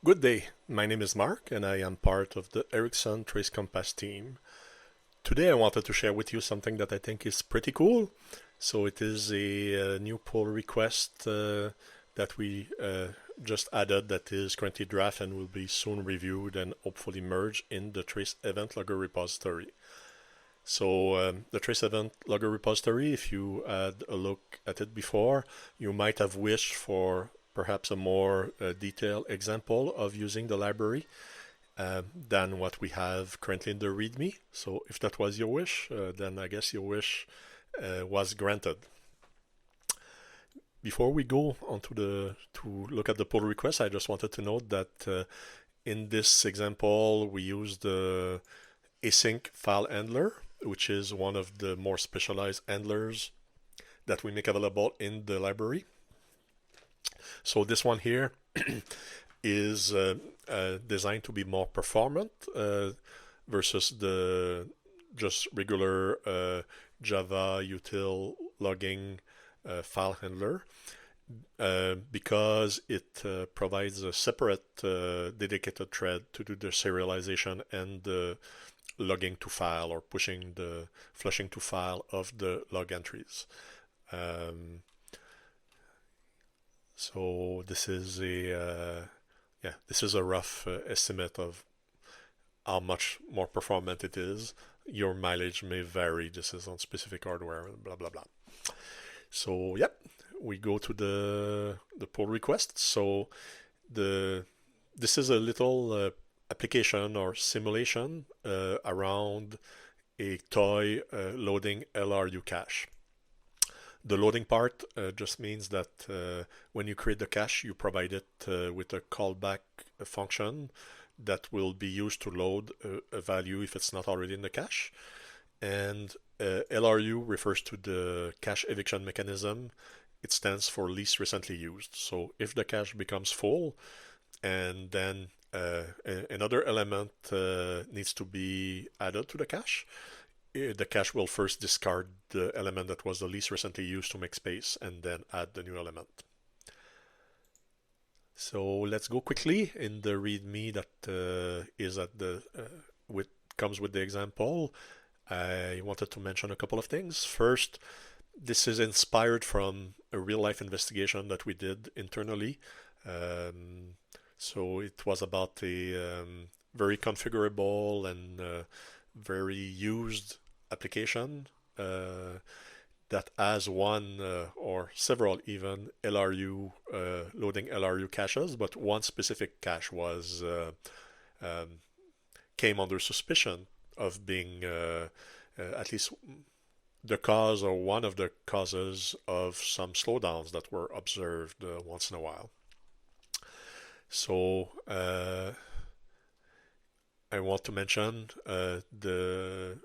Good day, my name is Mark and I am part of the Ericsson Trace Compass team. Today I wanted to share with you something that I think is pretty cool. So it is a new pull request that we just added that is currently draft and will be soon reviewed and hopefully merged in the Trace Event Logger repository. So the Trace Event Logger repository, if you had a look at it before, you might have wished for perhaps a more detailed example of using the library than what we have currently in the README. So if that was your wish, then I guess your wish was granted. Before we go on to look at the pull request, I just wanted to note that in this example we use the async file handler, which is one of the more specialized handlers that we make available in the library. So this one here is designed to be more performant versus the just regular Java util logging file handler because it provides a separate dedicated thread to do the serialization and the logging to file or flushing to file of the log entries. So this is a rough estimate of how much more performant it is. Your mileage may vary. This is on specific hardware, blah blah blah. So yep, we go to the pull request. So this is a little application or simulation around a toy loading LRU cache. The loading part just means that when you create the cache, you provide it with a callback function that will be used to load a value if it's not already in the cache. And LRU refers to the cache eviction mechanism. It stands for least recently used. So if the cache becomes full and then another element needs to be added to the cache will first discard the element that was the least recently used to make space and then add the new element. So let's go quickly in the README that is at the comes with the example. I wanted to mention a couple of things. First, this is inspired from a real-life investigation that we did internally. So it was about a very configurable and very used application that has one or several even LRU loading LRU caches, but one specific cache was came under suspicion of being at least the cause or one of the causes of some slowdowns that were observed once in a while. So I want to mention the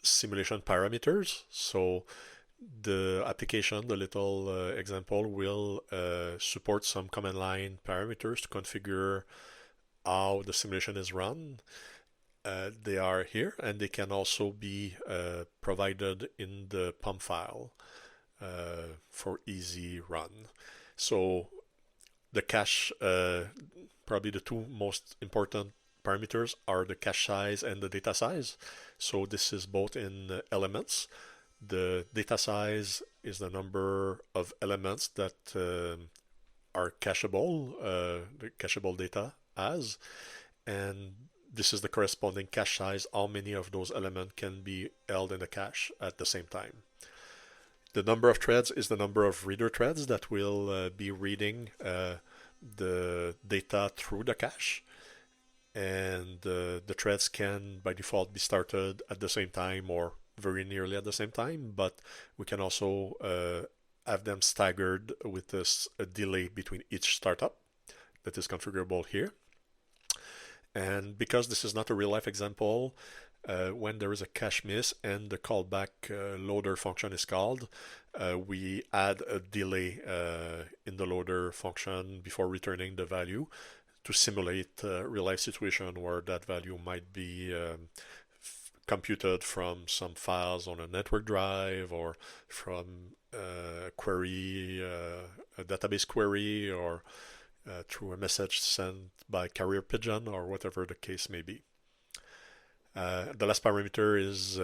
simulation parameters. So the application, the little example, will support some command line parameters to configure how the simulation is run. They are here and they can also be provided in the PUM file for easy run. So the cache, probably the two most important parameters are the cache size and the data size. So this is both in elements. The data size is the number of elements that are cacheable, the cacheable data as, and this is the corresponding cache size, how many of those elements can be held in the cache at the same time. The number of threads is the number of reader threads that will be reading the data through the cache. And the threads can by default be started at the same time or very nearly at the same time, but we can also have them staggered with a delay between each startup that is configurable here. And because this is not a real-life example, when there is a cache miss and the callback loader function is called, we add a delay in the loader function before returning the value to simulate a real-life situation where that value might be computed from some files on a network drive or from a query, a database query, or through a message sent by carrier pigeon or whatever the case may be. The last parameter is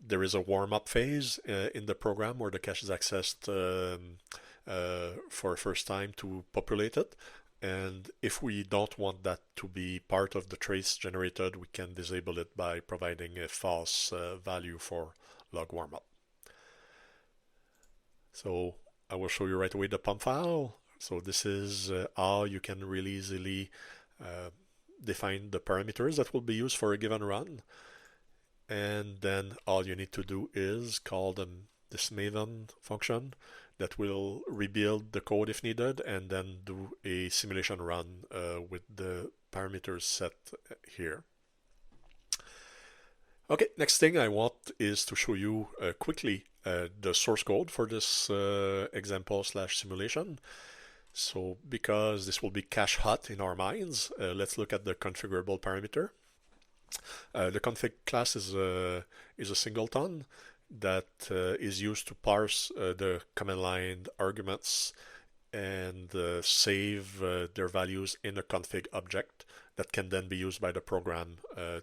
there is a warm-up phase in the program where the cache is accessed for a first time to populate it. And if we don't want that to be part of the trace generated, we can disable it by providing a false value for log warmup. So I will show you right away the pump file. So this is how you can really easily define the parameters that will be used for a given run. And then all you need to do is call this Maven function that will rebuild the code if needed, and then do a simulation run with the parameters set here. Okay, next thing I want is to show you quickly the source code for this example slash simulation. So because this will be cache hot in our minds, let's look at the configurable parameter. The config class is a singleton that is used to parse the command line arguments and save their values in a config object that can then be used by the program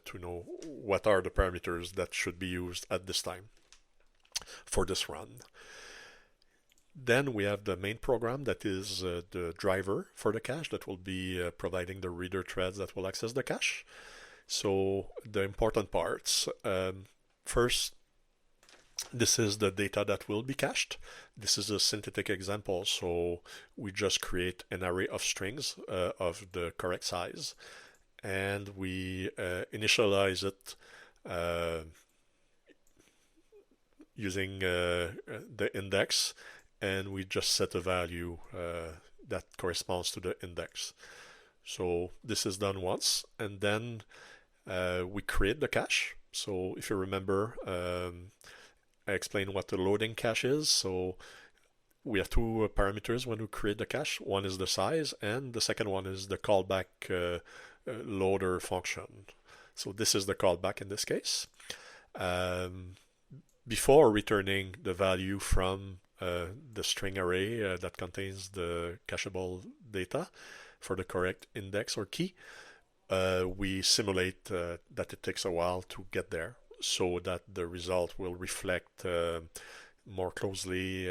to know what are the parameters that should be used at this time for this run. Then we have the main program that is the driver for the cache that will be providing the reader threads that will access the cache. So the important parts. First, this is the data that will be cached. This is a synthetic example, so we just create an array of strings of the correct size, and we initialize it using the index, and we just set a value that corresponds to the index. So this is done once, and then we create the cache. So if you remember, I explained what the loading cache is. So we have two parameters when we create the cache. One is the size, and the second one is the callback loader function. So this is the callback in this case. Before returning the value from the string array that contains the cacheable data for the correct index or key, we simulate that it takes a while to get there, so that the result will reflect more closely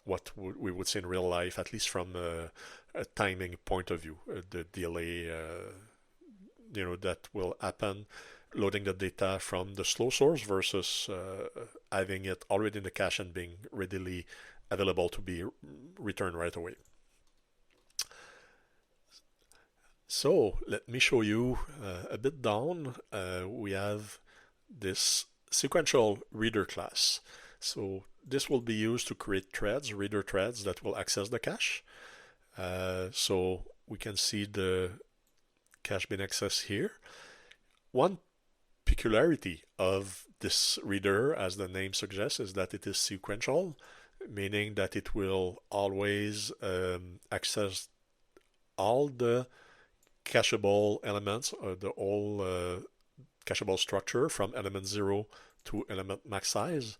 what we would see in real life, at least from a timing point of view, the delay that will happen loading the data from the slow source versus having it already in the cache and being readily available to be returned right away. So let me show you a bit down. We have this sequential reader class. So this will be used to create threads, reader threads that will access the cache. So we can see the cache being accessed here. One peculiarity of this reader, as the name suggests, is that it is sequential, meaning that it will always access all the cacheable elements, the whole cacheable structure from element 0 to element max size.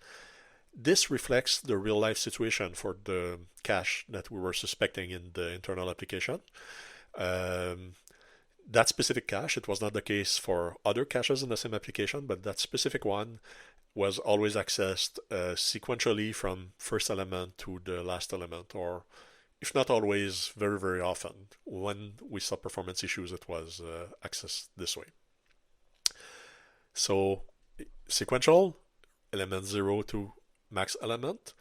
This reflects the real life situation for the cache that we were suspecting in the internal application. That specific cache, it was not the case for other caches in the same application, but that specific one was always accessed sequentially from first element to the last element, or if not always, very, very often. When we saw performance issues, it was accessed this way. So sequential, element 0 to max element,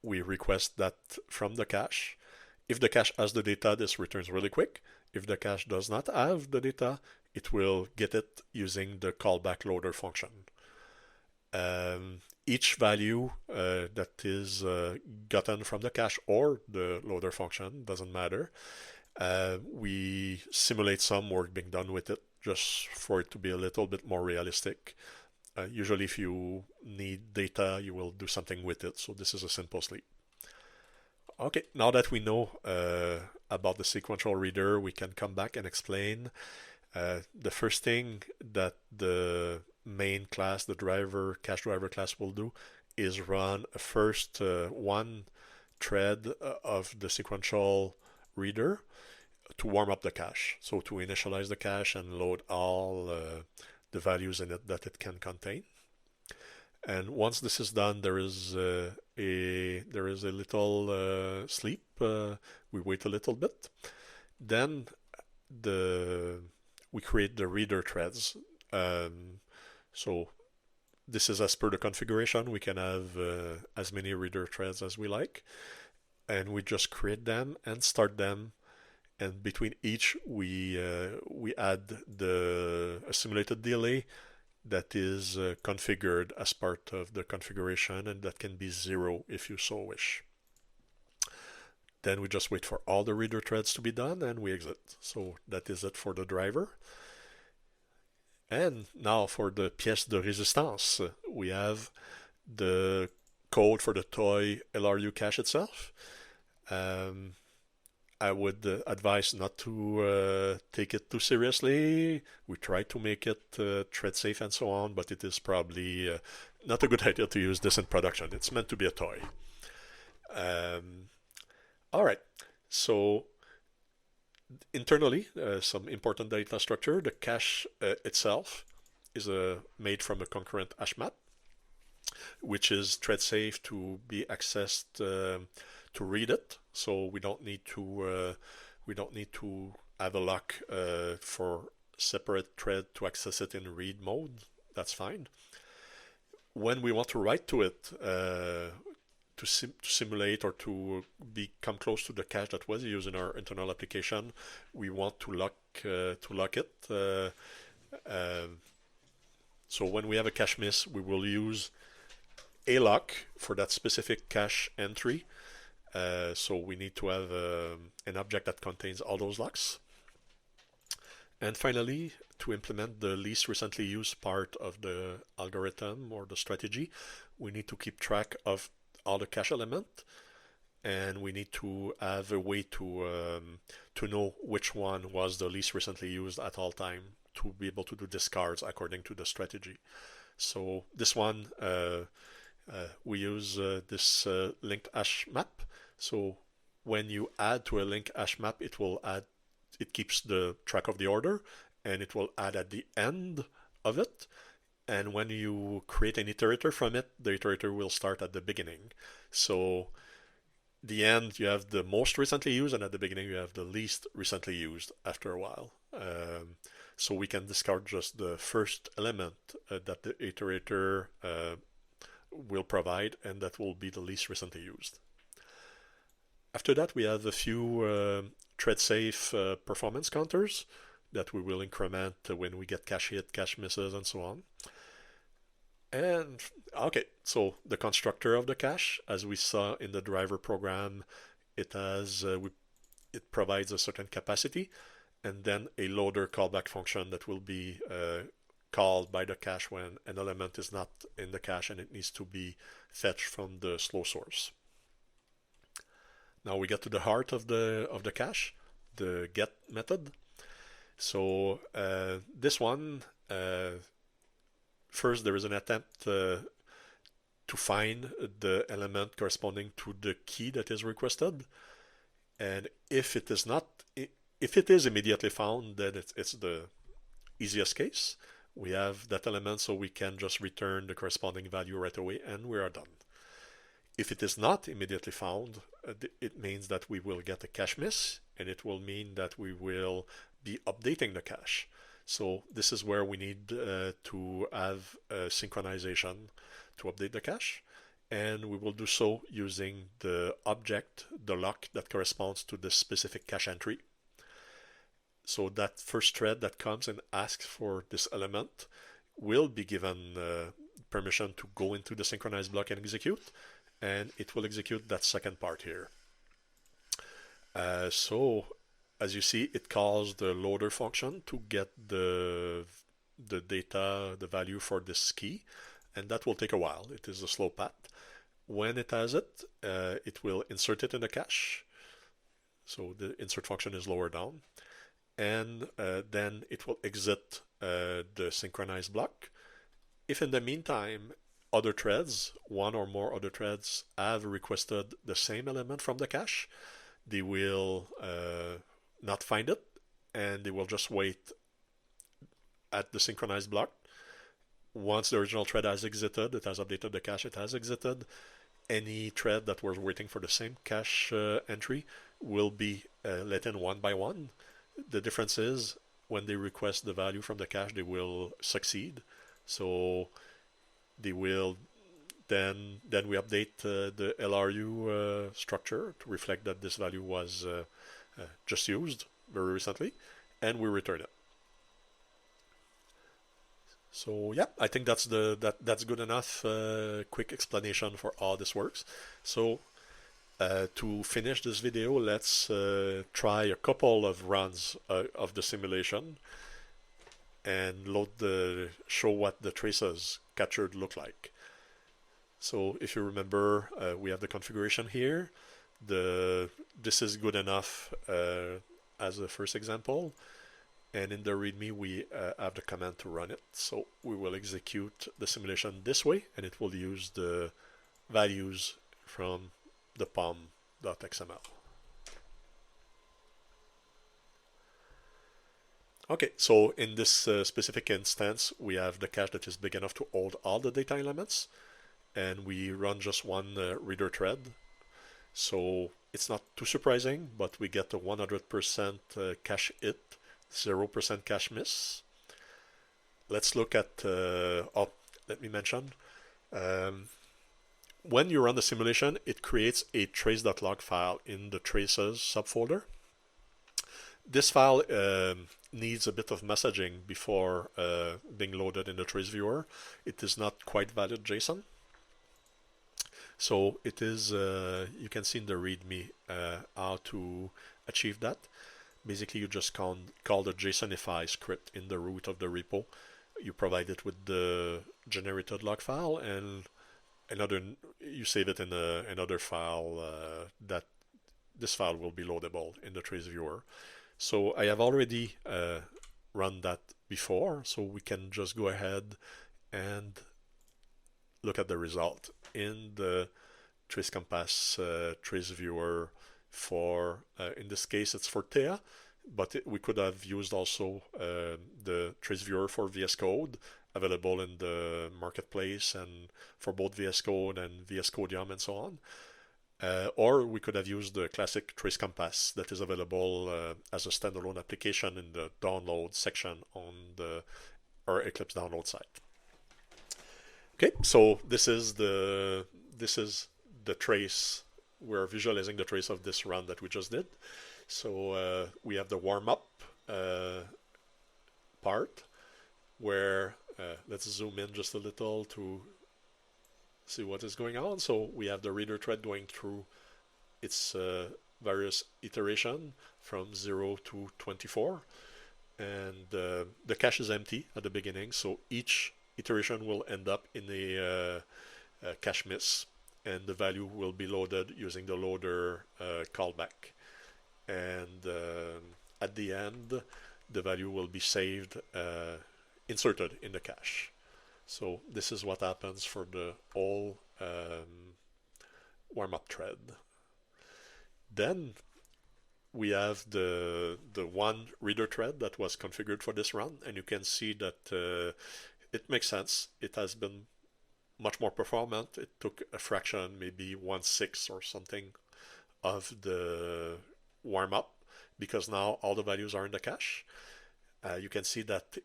we request that from the cache. If the cache has the data, this returns really quick. If the cache does not have the data, it will get it using the callback loader function. Each value that is gotten from the cache or the loader function, doesn't matter, we simulate some work being done with it just for it to be a little bit more realistic. Usually if you need data, you will do something with it, so this is a simple sleep. Okay, now that we know about the sequential reader, we can come back and explain the first thing that the main class, the driver, cache driver class will do is run a first one thread of the sequential reader to warm up the cache. So to initialize the cache and load all the values in it that it can contain. And once this is done, there is a little sleep. We wait a little bit. Then we create the reader threads. So this is as per the configuration. We can have as many reader threads as we like, and we just create them and start them. And between each, we add a simulated delay that is configured as part of the configuration, and that can be 0 if you so wish. Then we just wait for all the reader threads to be done and we exit. So that is it for the driver. And now for the pièce de résistance, we have the code for the toy LRUCache itself. I would advise not to take it too seriously. We try to make it thread safe and so on, but it is probably not a good idea to use this in production. It's meant to be a toy. All right, so internally, some important data structure. The cache itself is made from a concurrent hash map, which is thread safe to be accessed to read it. So we don't need to have a lock for separate thread to access it in read mode. That's fine. When we want to write to it, to simulate or to come close to the cache that was used in our internal application, we want to lock it. So when we have a cache miss, we will use a lock for that specific cache entry. So we need to have an object that contains all those locks. And finally, to implement the least recently used part of the algorithm or the strategy, we need to keep track of all the cache element, and we need to have a way to know which one was the least recently used at all time to be able to do discards according to the strategy. So this one, we use this linked hash map. So when you add to a linked hash map, it keeps the track of the order, and it will add at the end of it. And when you create an iterator from it, the iterator will start at the beginning. So the end, you have the most recently used, and at the beginning, you have the least recently used after a while. So we can discard just the first element that the iterator will provide, and that will be the least recently used. After that, we have a few thread-safe performance counters that we will increment when we get cache hit, cache misses, and so on. And okay, so the constructor of the cache, as we saw in the driver program, it provides a certain capacity, and then a loader callback function that will be called by the cache when an element is not in the cache and it needs to be fetched from the slow source. Now we get to the heart of the cache, the get method. So this one, first there is an attempt to find the element corresponding to the key that is requested, and if it is immediately found, then it's the easiest case. We have that element, so we can just return the corresponding value right away, and we are done. If it is not immediately found, it means that we will get a cache miss, and it will mean that we will be updating the cache. So this is where we need to have synchronization to update the cache, and we will do so using the object, the lock that corresponds to the specific cache entry. So that first thread that comes and asks for this element will be given permission to go into the synchronized block and execute, and it will execute that second part here. So as you see, it calls the loader function to get the data, the value for this key, and that will take a while. It is a slow path. When it has it, it will insert it in the cache. So the insert function is lower down, and then it will exit the synchronized block. If in the meantime other threads, one or more other threads, have requested the same element from the cache, they will not find it, and they will just wait at the synchronized block. Once the original thread has exited, it has updated the cache, it has exited, any thread that was waiting for the same cache entry will be let in one by one. The difference is when they request the value from the cache, they will succeed. So they will then we update the LRU structure to reflect that this value was just used very recently, and we return it. So yeah, I think that's that's good enough quick explanation for how this works. So to finish this video, let's try a couple of runs of the simulation and show what the traces captured look like. So if you remember, we have the configuration here. This is good enough as a first example. And in the README, we have the command to run it. So we will execute the simulation this way, and it will use the values from the pom.xml. Okay, so in this specific instance, we have the cache that is big enough to hold all the data elements, and we run just one reader thread. So it's not too surprising, but we get a 100% cache hit, 0% cache miss. Let's look at, let me mention, when you run the simulation, it creates a trace.log file in the traces subfolder. This file needs a bit of messaging before being loaded in the trace viewer. It is not quite valid JSON. So it is, you can see in the README how to achieve that. Basically, you just call the JSONify script in the root of the repo. You provide it with the generated log file, and you save it in another file that this file will be loadable in the trace viewer. So I have already run that before, so we can just go ahead and look at the result in the trace compass trace viewer for, in this case, it's for TEA, but we could have used also the trace viewer for VS Code, available in the marketplace and for both VS Code and VS Codium and so on. Or we could have used the classic trace compass that is available as a standalone application in the download section on our Eclipse download site. Okay, so this is the trace. We're visualizing the trace of this run that we just did. So we have the warm-up part where let's zoom in just a little to see what is going on. So we have the reader thread going through its various iteration from 0 to 24, and the cache is empty at the beginning, so each iteration will end up in a cache miss, and the value will be loaded using the loader callback. And at the end, the value will be saved, inserted in the cache. So this is what happens for the whole warm-up thread. Then we have the one reader thread that was configured for this run, and you can see that it makes sense. It has been much more performant. It took a fraction, maybe 1/6 or something of the warm-up, because now all the values are in the cache. You can see that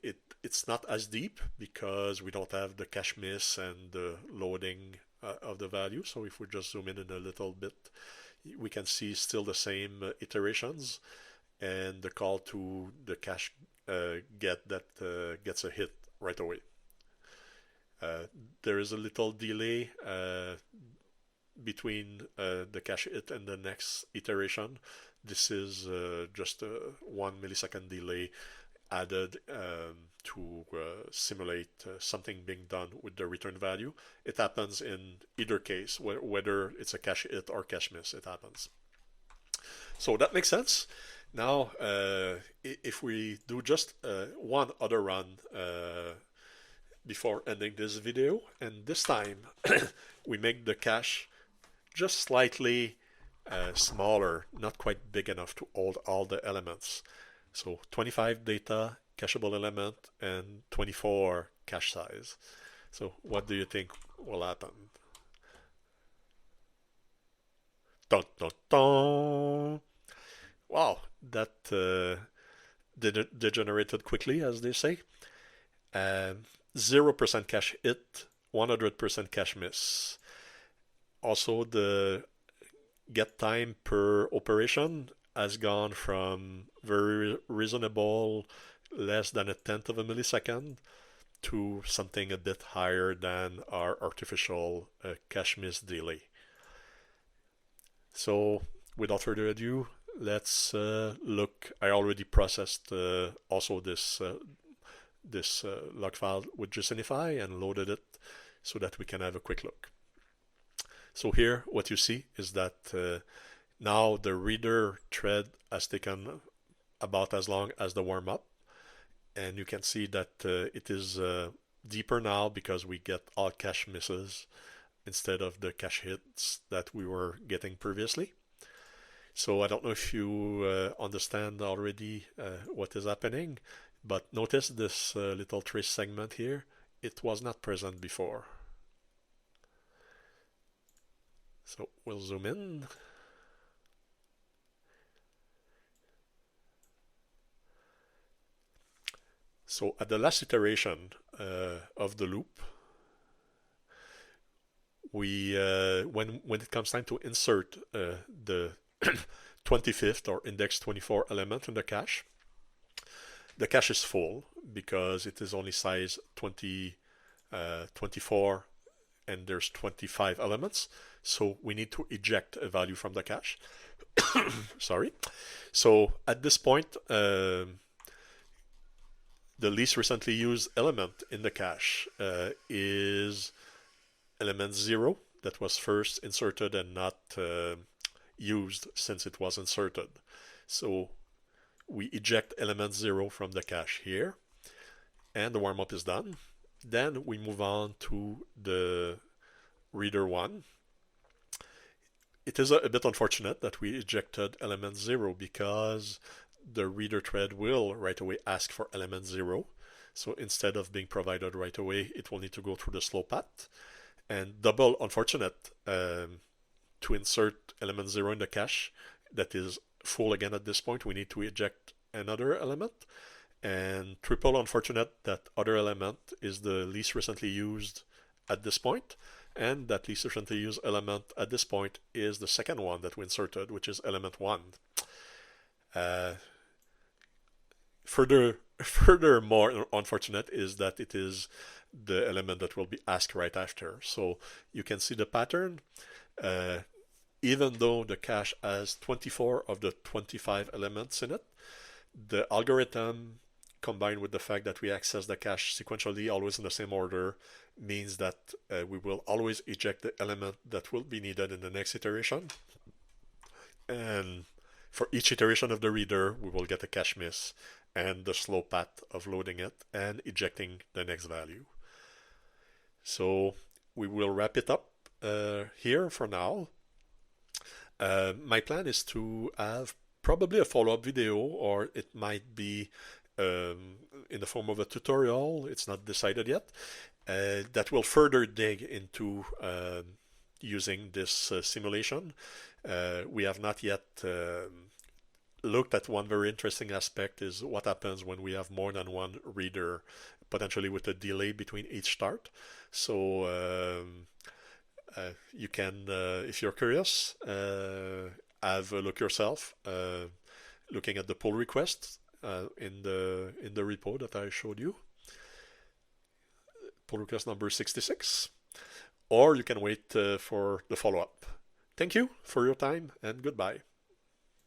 it's not as deep because we don't have the cache miss and the loading of the value. So if we just zoom in a little bit, we can see still the same iterations, and the call to the cache get that gets a hit right away. There is a little delay between the cache hit and the next iteration. This is just a 1 millisecond delay added to simulate something being done with the return value. It happens in either case, whether it's a cache hit or cache miss, it happens. So that makes sense. Now, if we do just one other run before ending this video, and this time we make the cache just slightly smaller, not quite big enough to hold all the elements. So 25 data, cacheable element, and 24 cache size. So what do you think will happen? Dun, dun, dun. Wow, that degenerated quickly, as they say. 0% cache hit, 100% cache miss. Also, the get time per operation has gone from very reasonable, less than a tenth of a millisecond, to something a bit higher than our artificial cache miss delay. So without further ado, let's look. I already processed also this log file with JSONify and loaded it so that we can have a quick look. So here what you see is that now the reader thread has taken about as long as the warm-up, and you can see that it is deeper now because we get all cache misses instead of the cache hits that we were getting previously. So I don't know if you understand already what is happening, but notice this little trace segment here. It was not present before. So we'll zoom in. So at the last iteration of the loop, we when it comes time to insert the 25th or index 24 element in the cache is full because it is only size 24 and there's 25 elements. So we need to eject a value from the cache. Sorry. So at this point, the least recently used element in the cache is element 0 that was first inserted and not used since it was inserted. So we eject element 0 from the cache here, and the warm-up is done. Then we move on to the reader 1. It is a bit unfortunate that we ejected element 0 because the reader thread will right away ask for element 0. So instead of being provided right away, it will need to go through the slow path. And double unfortunate to insert element 0 in the cache that is full again at this point, we need to eject another element. And triple unfortunate that other element is the least recently used at this point, and that least recently used element at this point is the second one that we inserted, which is element 1. Furthermore unfortunate is that it is the element that will be asked right after. So you can see the pattern. Even though the cache has 24 of the 25 elements in it, the algorithm combined with the fact that we access the cache sequentially, always in the same order, means that we will always eject the element that will be needed in the next iteration. And for each iteration of the reader, we will get a cache miss and the slow path of loading it and ejecting the next value. So we will wrap it up here for now. My plan is to have probably a follow-up video, or it might be in the form of a tutorial, it's not decided yet, that will further dig into using this simulation. We have not yet looked at one very interesting aspect, is what happens when we have more than one reader, potentially with a delay between each start. So you can, if you're curious, have a look yourself, looking at the pull request in the repo that I showed you, pull request number 66, or you can wait for the follow-up. Thank you for your time, and goodbye.